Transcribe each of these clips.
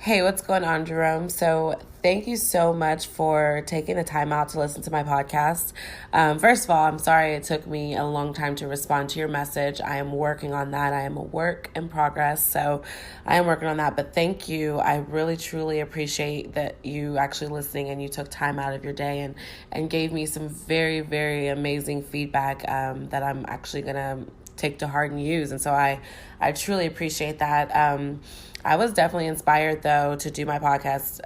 Hey, what's going on, Jerome? So, thank you so much for taking the time out to listen to my podcast. First of all, I'm sorry it took me a long time to respond to your message. I am working on that. I am a work in progress, so I am working on that. But thank you. I really, truly appreciate that you actually listening and you took time out of your day and gave me some very, very amazing feedback that I'm actually going to take to heart and use. And so I truly appreciate that. I was definitely inspired, though, to do my podcast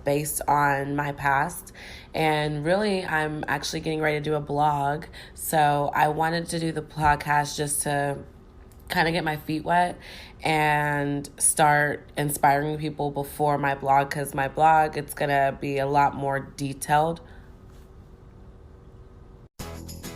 based on my past. And really, I'm actually getting ready to do a blog. So I wanted to do the podcast just to kind of get my feet wet and start inspiring people before my blog, because my blog, it's going to be a lot more detailed.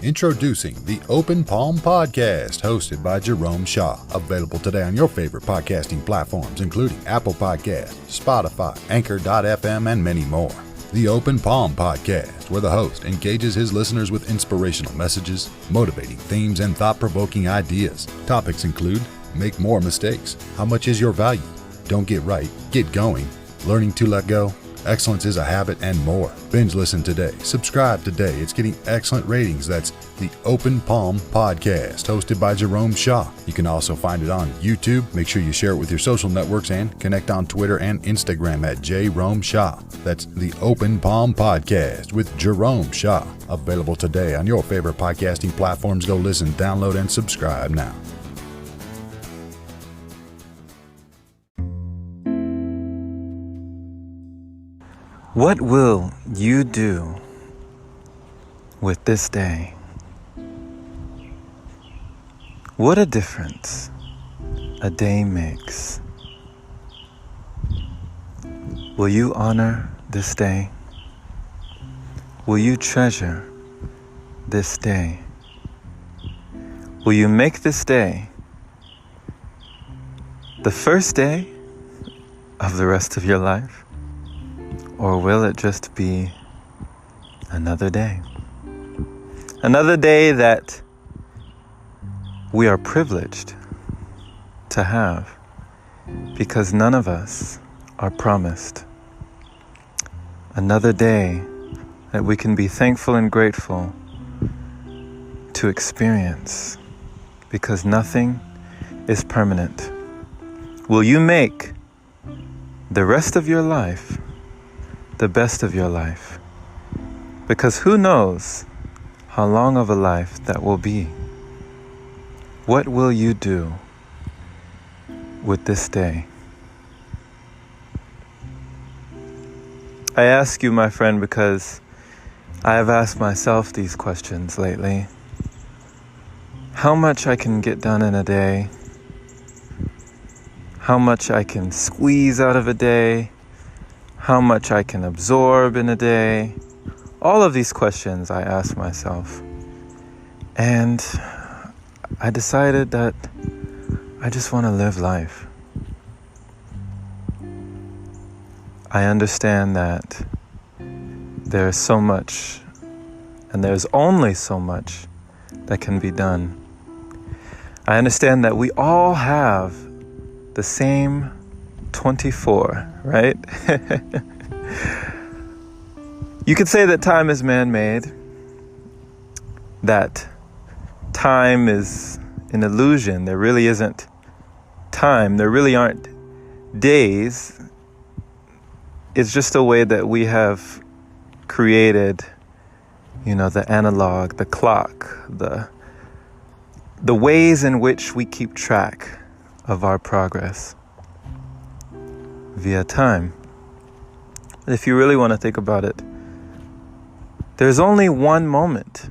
Introducing the Open Palm Podcast, hosted by Jerome Shaw. Available today on your favorite podcasting platforms, including Apple Podcasts, Spotify, Anchor.fm, and many more. The Open Palm Podcast, where the host engages his listeners with inspirational messages, motivating themes, and thought-provoking ideas. Topics include: make more mistakes, how much is your value, don't get right, get going, learning to let go, excellence is a habit, and more. Binge listen today. Subscribe today. It's getting excellent ratings. That's the Open Palm Podcast, hosted by Jerome Shaw. You can also find it on YouTube. Make sure you share it with your social networks and connect on Twitter and Instagram at Jerome Shaw. That's the Open Palm Podcast with Jerome Shaw. Available today on your favorite podcasting platforms. Go listen, download, and subscribe now. What will you do with this day? What a difference a day makes. Will you honor this day? Will you treasure this day? Will you make this day the first day of the rest of your life? Or will it just be another day? Another day that we are privileged to have, because none of us are promised. Another day that we can be thankful and grateful to experience, because nothing is permanent. Will you make the rest of your life the best of your life? Because who knows how long of a life that will be? What will you do with this day? I ask you, my friend, because I have asked myself these questions lately. How much I can get done in a day? How much I can squeeze out of a day? How much I can absorb in a day? All of these questions I ask myself. And I decided that I just want to live life. I understand that there's so much, and there's only so much that can be done. I understand that we all have the same 24, right? You could say that time is man-made, that time is an illusion. There really isn't time. There really aren't days. It's just a way that we have created, the analog, the clock, the ways in which we keep track of our progress via time. If you really want to think about it, there's only one moment,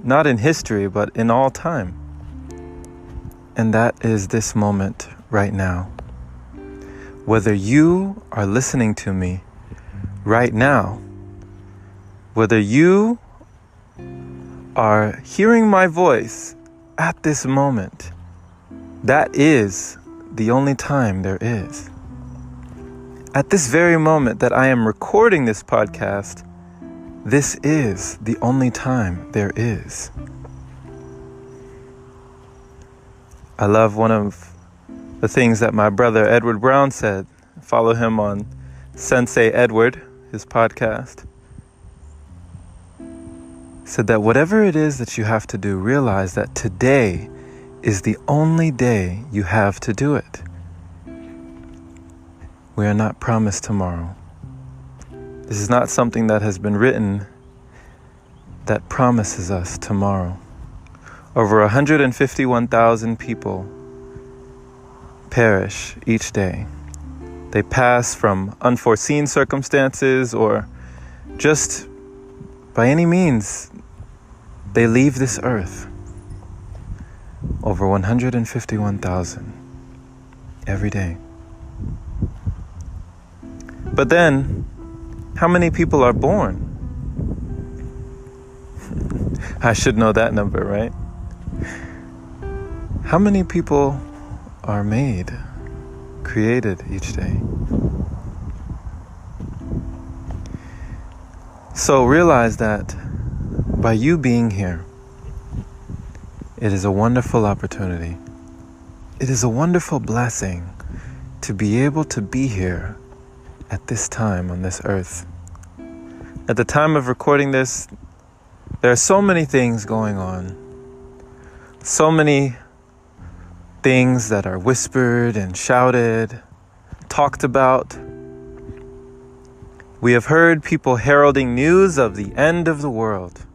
not in history, but in all time. And that is this moment right now. Whether you are listening to me right now, whether you are hearing my voice at this moment, that is the only time there is. At this very moment that I am recording this podcast, this is the only time there is. I love one of the things that my brother Edward Brown said. Follow him on Sensei Edward, his podcast. He said that whatever it is that you have to do, realize that today is the only day you have to do it. We are not promised tomorrow. This is not something that has been written that promises us tomorrow. Over 151,000 people perish each day. They pass from unforeseen circumstances or just by any means, they leave this earth. Over 151,000 every day. But then, how many people are born? I should know that number, right? How many people are made, created each day? So realize that by you being here, it is a wonderful opportunity. It is a wonderful blessing to be able to be here at this time on this earth. At the time of recording this, there are so many things going on. So many things that are whispered and shouted, talked about. We have heard people heralding news of the end of the world.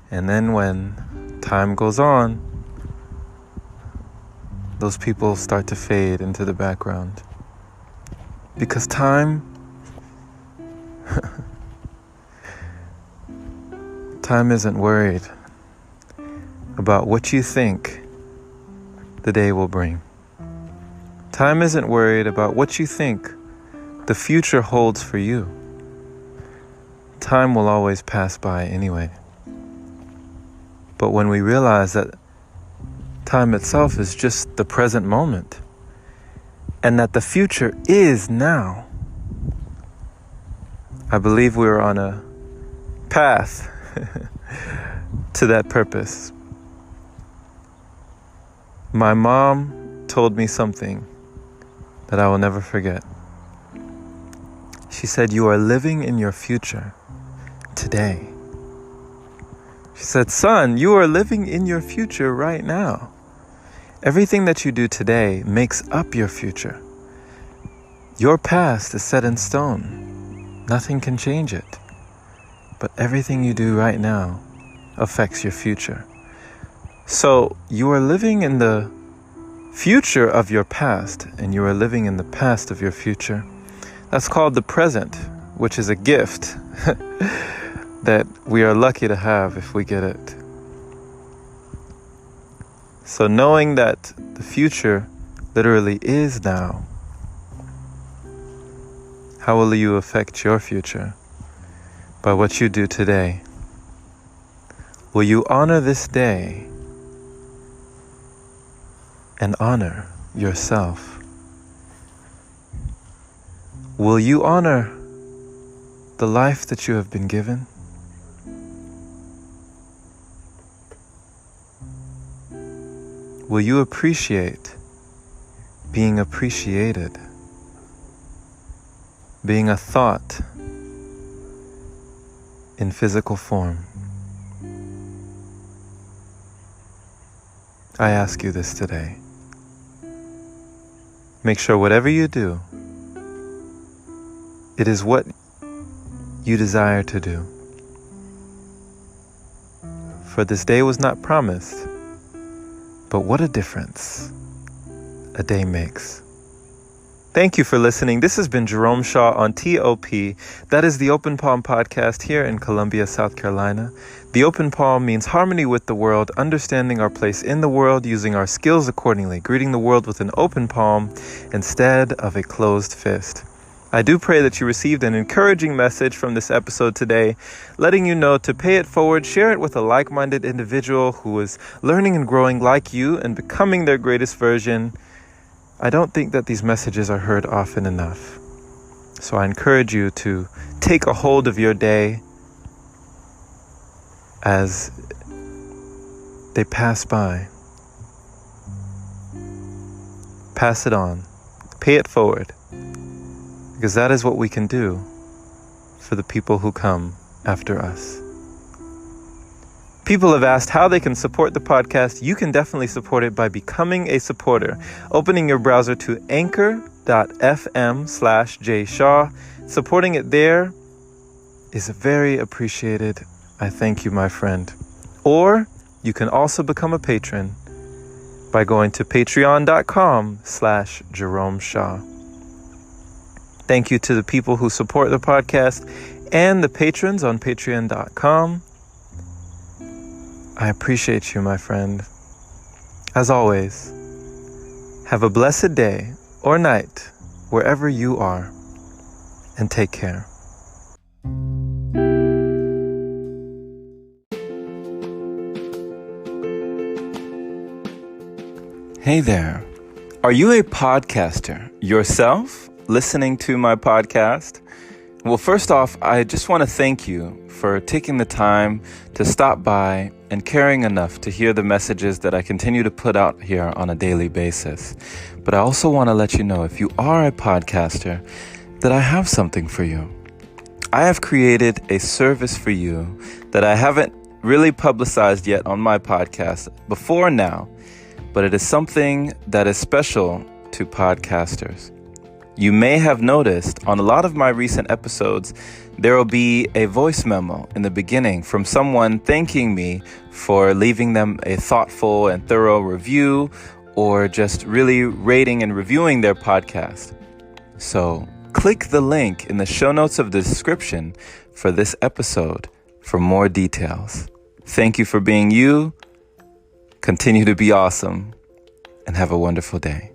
And then when time goes on, those people start to fade into the background. Because time isn't worried about what you think the day will bring. Time isn't worried about what you think the future holds for you. Time will always pass by anyway. But when we realize that time itself is just the present moment, and that the future is now, I believe we're on a path to that purpose. My mom told me something that I will never forget. She said, "You are living in your future today." She said, "Son, you are living in your future right now. Everything that you do today makes up your future. Your past is set in stone. Nothing can change it. But everything you do right now affects your future. So you are living in the future of your past, and you are living in the past of your future. That's called the present, which is a gift that we are lucky to have if we get it. So knowing that the future literally is now, how will you affect your future? By what you do today. Will you honor this day and honor yourself? Will you honor the life that you have been given? Will you appreciate being appreciated? Being a thought in physical form? I ask you this today. Make sure whatever you do, it is what you desire to do. For this day was not promised, but what a difference a day makes. Thank you for listening. This has been Jerome Shaw on TOP. That is the Open Palm Podcast here in Columbia, South Carolina. The Open Palm means harmony with the world, understanding our place in the world, using our skills accordingly, greeting the world with an open palm instead of a closed fist. I do pray that you received an encouraging message from this episode today, letting you know to pay it forward, share it with a like-minded individual who is learning and growing like you and becoming their greatest version. I don't think that these messages are heard often enough. So I encourage you to take a hold of your day as they pass by. pass it on, pay it forward, because that is what we can do for the people who come after us. People have asked how they can support the podcast. You can definitely support it by becoming a supporter. Opening your browser to anchor.fm/jshaw. Supporting it there is very appreciated. I thank you, my friend. Or you can also become a patron by going to patreon.com/Jerome Shaw. Thank you to the people who support the podcast and the patrons on patreon.com. I appreciate you, my friend. As always, have a blessed day or night wherever you are, and take care. Hey there. Are you a podcaster yourself, listening to my podcast? Well, first off, I just want to thank you for taking the time to stop by and caring enough to hear the messages that I continue to put out here on a daily basis. But I also want to let you know, if you are a podcaster, that I have something for you. I have created a service for you that I haven't really publicized yet on my podcast before now, but it is something that is special to podcasters. You may have noticed on a lot of my recent episodes, there will be a voice memo in the beginning from someone thanking me for leaving them a thoughtful and thorough review, or just really rating and reviewing their podcast. So click the link in the show notes of the description for this episode for more details. Thank you for being you. Continue to be awesome, and have a wonderful day.